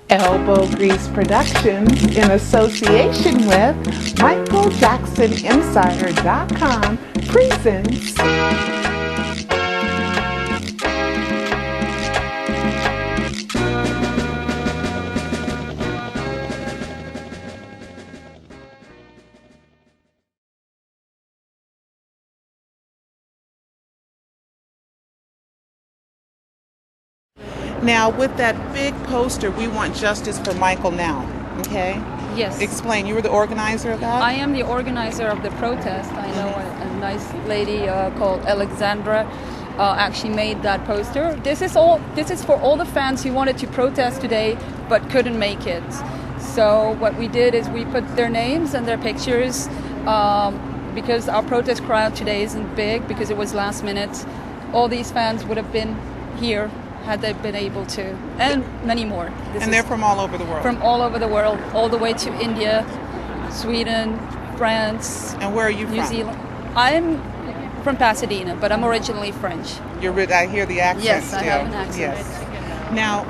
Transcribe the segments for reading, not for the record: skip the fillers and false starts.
Elbow Grease Productions, in association with MichaelJacksonInsider.com, presents Now, with that big poster, we want justice for Michael now, okay? Yes. Explain, you were the organizer of that? I am the organizer of the protest. I know a nice lady called Alexandra actually made that poster. This is for all the fans who wanted to protest today but couldn't make it. So what we did is we put their names and their pictures because our protest crowd today isn't big because it was last minute. All these fans would have been here had they been able to, and many more. And they're from all over the world? From all over the world, all the way to India, Sweden, France. And where are you New from? Zealand. I'm from Pasadena, but I'm originally French. I hear the accent yes, still. I have an accent. Yes. Now,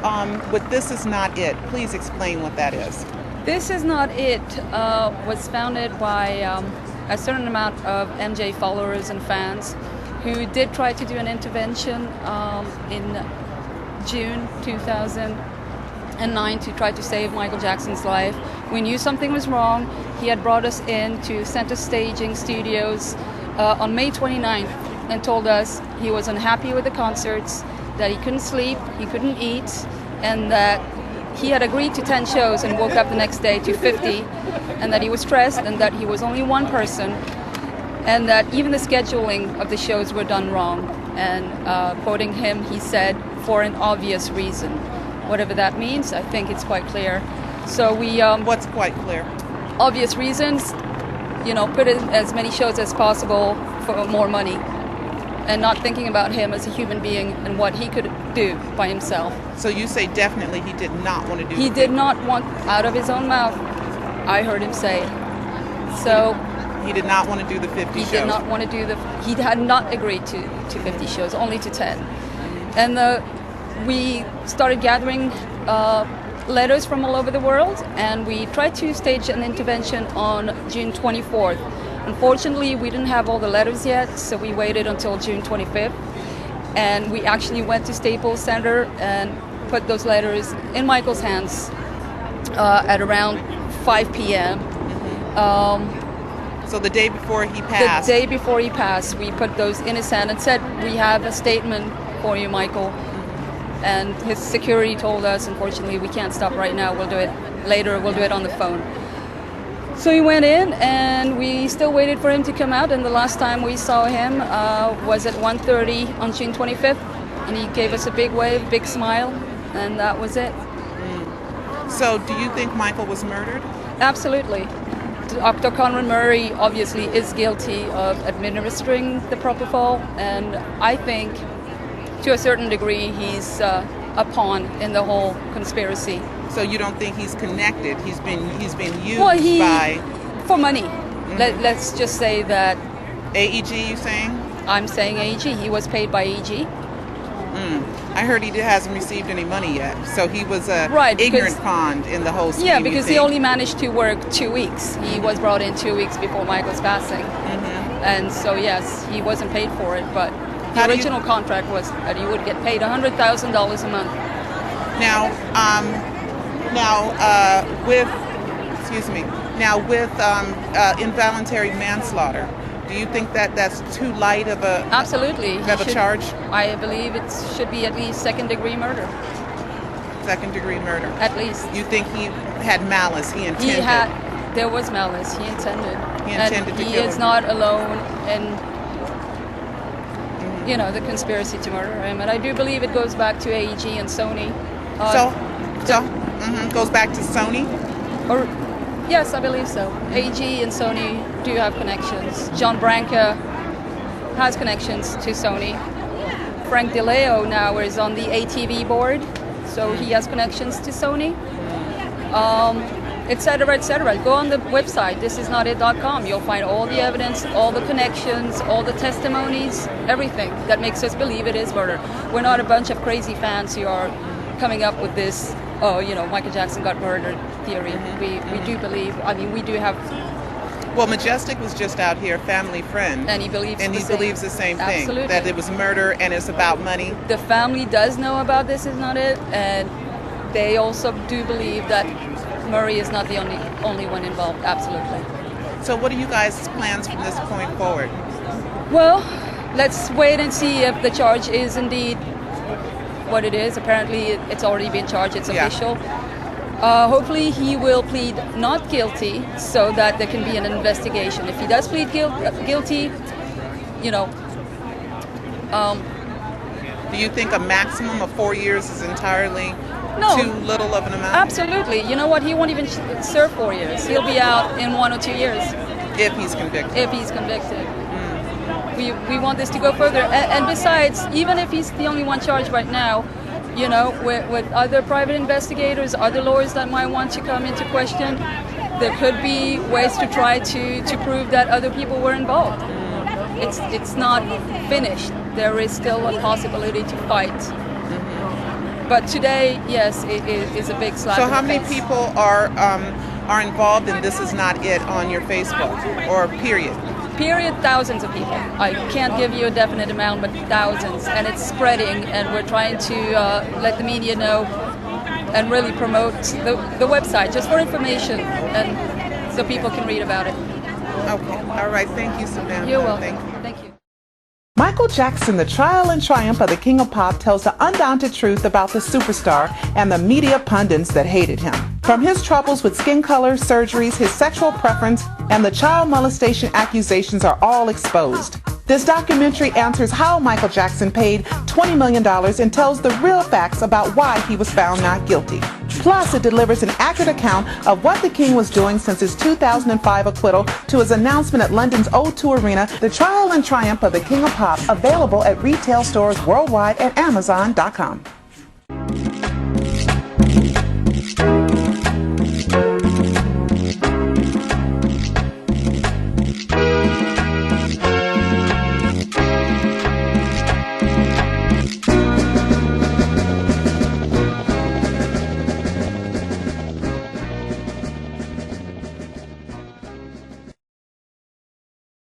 with This Is Not It, please explain what that is. This Is Not It was founded by a certain amount of MJ followers and fans who did try to do an intervention in June 2009 to try to save Michael Jackson's life. We knew something was wrong. He had brought us in to Center Staging Studios on May 29th and told us he was unhappy with the concerts, that he couldn't sleep, he couldn't eat, and that he had agreed to 10 shows and woke up the next day to 50, and that he was stressed and that he was only one person, and that even the scheduling of the shows were done wrong. And quoting him, he said, for an obvious reason. Whatever that means, I think it's quite clear. So we... What's quite clear? Obvious reasons, put in as many shows as possible for more money, and not thinking about him as a human being and what he could do by himself. So you say definitely he did not want to do He did not want, out of his own mouth, I heard him say. So... He did not want to do the 50 shows. He did not want to do he had not agreed to 50 shows, only to 10. And we started gathering letters from all over the world, and we tried to stage an intervention on June 24th. Unfortunately, we didn't have all the letters yet, so we waited until June 25th. And we actually went to Staples Center and put those letters in Michael's hands at around 5 p.m. So the day before he passed? The day before he passed, we put those in his hand and said, we have a statement for you, Michael. And his security told us, unfortunately, we can't stop right now. We'll do it later. We'll do it on the phone. So he went in, and we still waited for him to come out. And the last time we saw him was at 1:30 on June 25th. And he gave us a big wave, big smile, and that was it. So do you think Michael was murdered? Absolutely. Dr. Conrad Murray obviously is guilty of administering the propofol, and I think to a certain degree he's a pawn in the whole conspiracy. So you don't think he's connected? He's been used by... for money. Let's just say that... AEG, you saying? I'm saying AEG. He was paid by AEG. I heard he hasn't received any money yet, so he was a ignorant pawn in the whole scheme. Yeah, because he only managed to work 2 weeks. He was brought in 2 weeks before Michael's passing, and so yes, he wasn't paid for it. But the original contract was that he would get paid $100,000 a month. With involuntary manslaughter. Do you think that that's too light of a Absolutely. Of a charge? I believe it should be at least second-degree murder. Second-degree murder. At least. You think he had malice? He intended? There was malice. He intended. He intended to kill him. He is not alone in, the conspiracy to murder him. And I do believe it goes back to AEG and Sony. Goes back to Sony? Yes, I believe so. AEG and Sony do have connections. John Branca has connections to Sony. Frank DeLeo now is on the ATV board, so he has connections to Sony. Etc., etc. Go on the website, thisisnotit.com. You'll find all the evidence, all the connections, all the testimonies, everything that makes us believe it is murder. We're not a bunch of crazy fans who are coming up with this oh, Michael Jackson got murdered theory. We do believe, we do have. Well, Majestic was just out here, family friend. And he believes the same thing. Absolutely. That it was murder and it's about money. The family does know about this is not it, and they also do believe that Murray is not the only one involved. Absolutely. So what are you guys' plans from this point forward? Well, let's wait and see if the charge is indeed what it is. Apparently, it's already been charged. It's official. Hopefully, he will plead not guilty so that there can be an investigation. If he does plead guilty, do you think a maximum of 4 years is entirely too little of an amount? Absolutely. You know what? He won't even serve 4 years. He'll be out in 1 or 2 years. If he's convicted. If he's convicted. We want this to go further. And besides, even if he's the only one charged right now, with other private investigators, other lawyers that might want to come into question, there could be ways to try to prove that other people were involved. It's not finished. There is still a possibility to fight. But today, yes, it is a big slap. So in the how many face. people are involved in This Is Not It on your Facebook, or period? Period, thousands of people. I can't give you a definite amount, but thousands. And it's spreading, and we're trying to let the media know and really promote the website just for information and so people can read about it. Okay. All right. Thank you, Samantha. You're welcome. Thank you. Michael Jackson, the trial and triumph of the King of Pop, tells the undaunted truth about the superstar and the media pundits that hated him. From his troubles with skin color, surgeries, his sexual preference, and the child molestation accusations are all exposed. This documentary answers how Michael Jackson paid $20 million and tells the real facts about why he was found not guilty. Plus, it delivers an accurate account of what the King was doing since his 2005 acquittal to his announcement at London's O2 Arena, The Trial and Triumph of the King of Pop, available at retail stores worldwide at Amazon.com.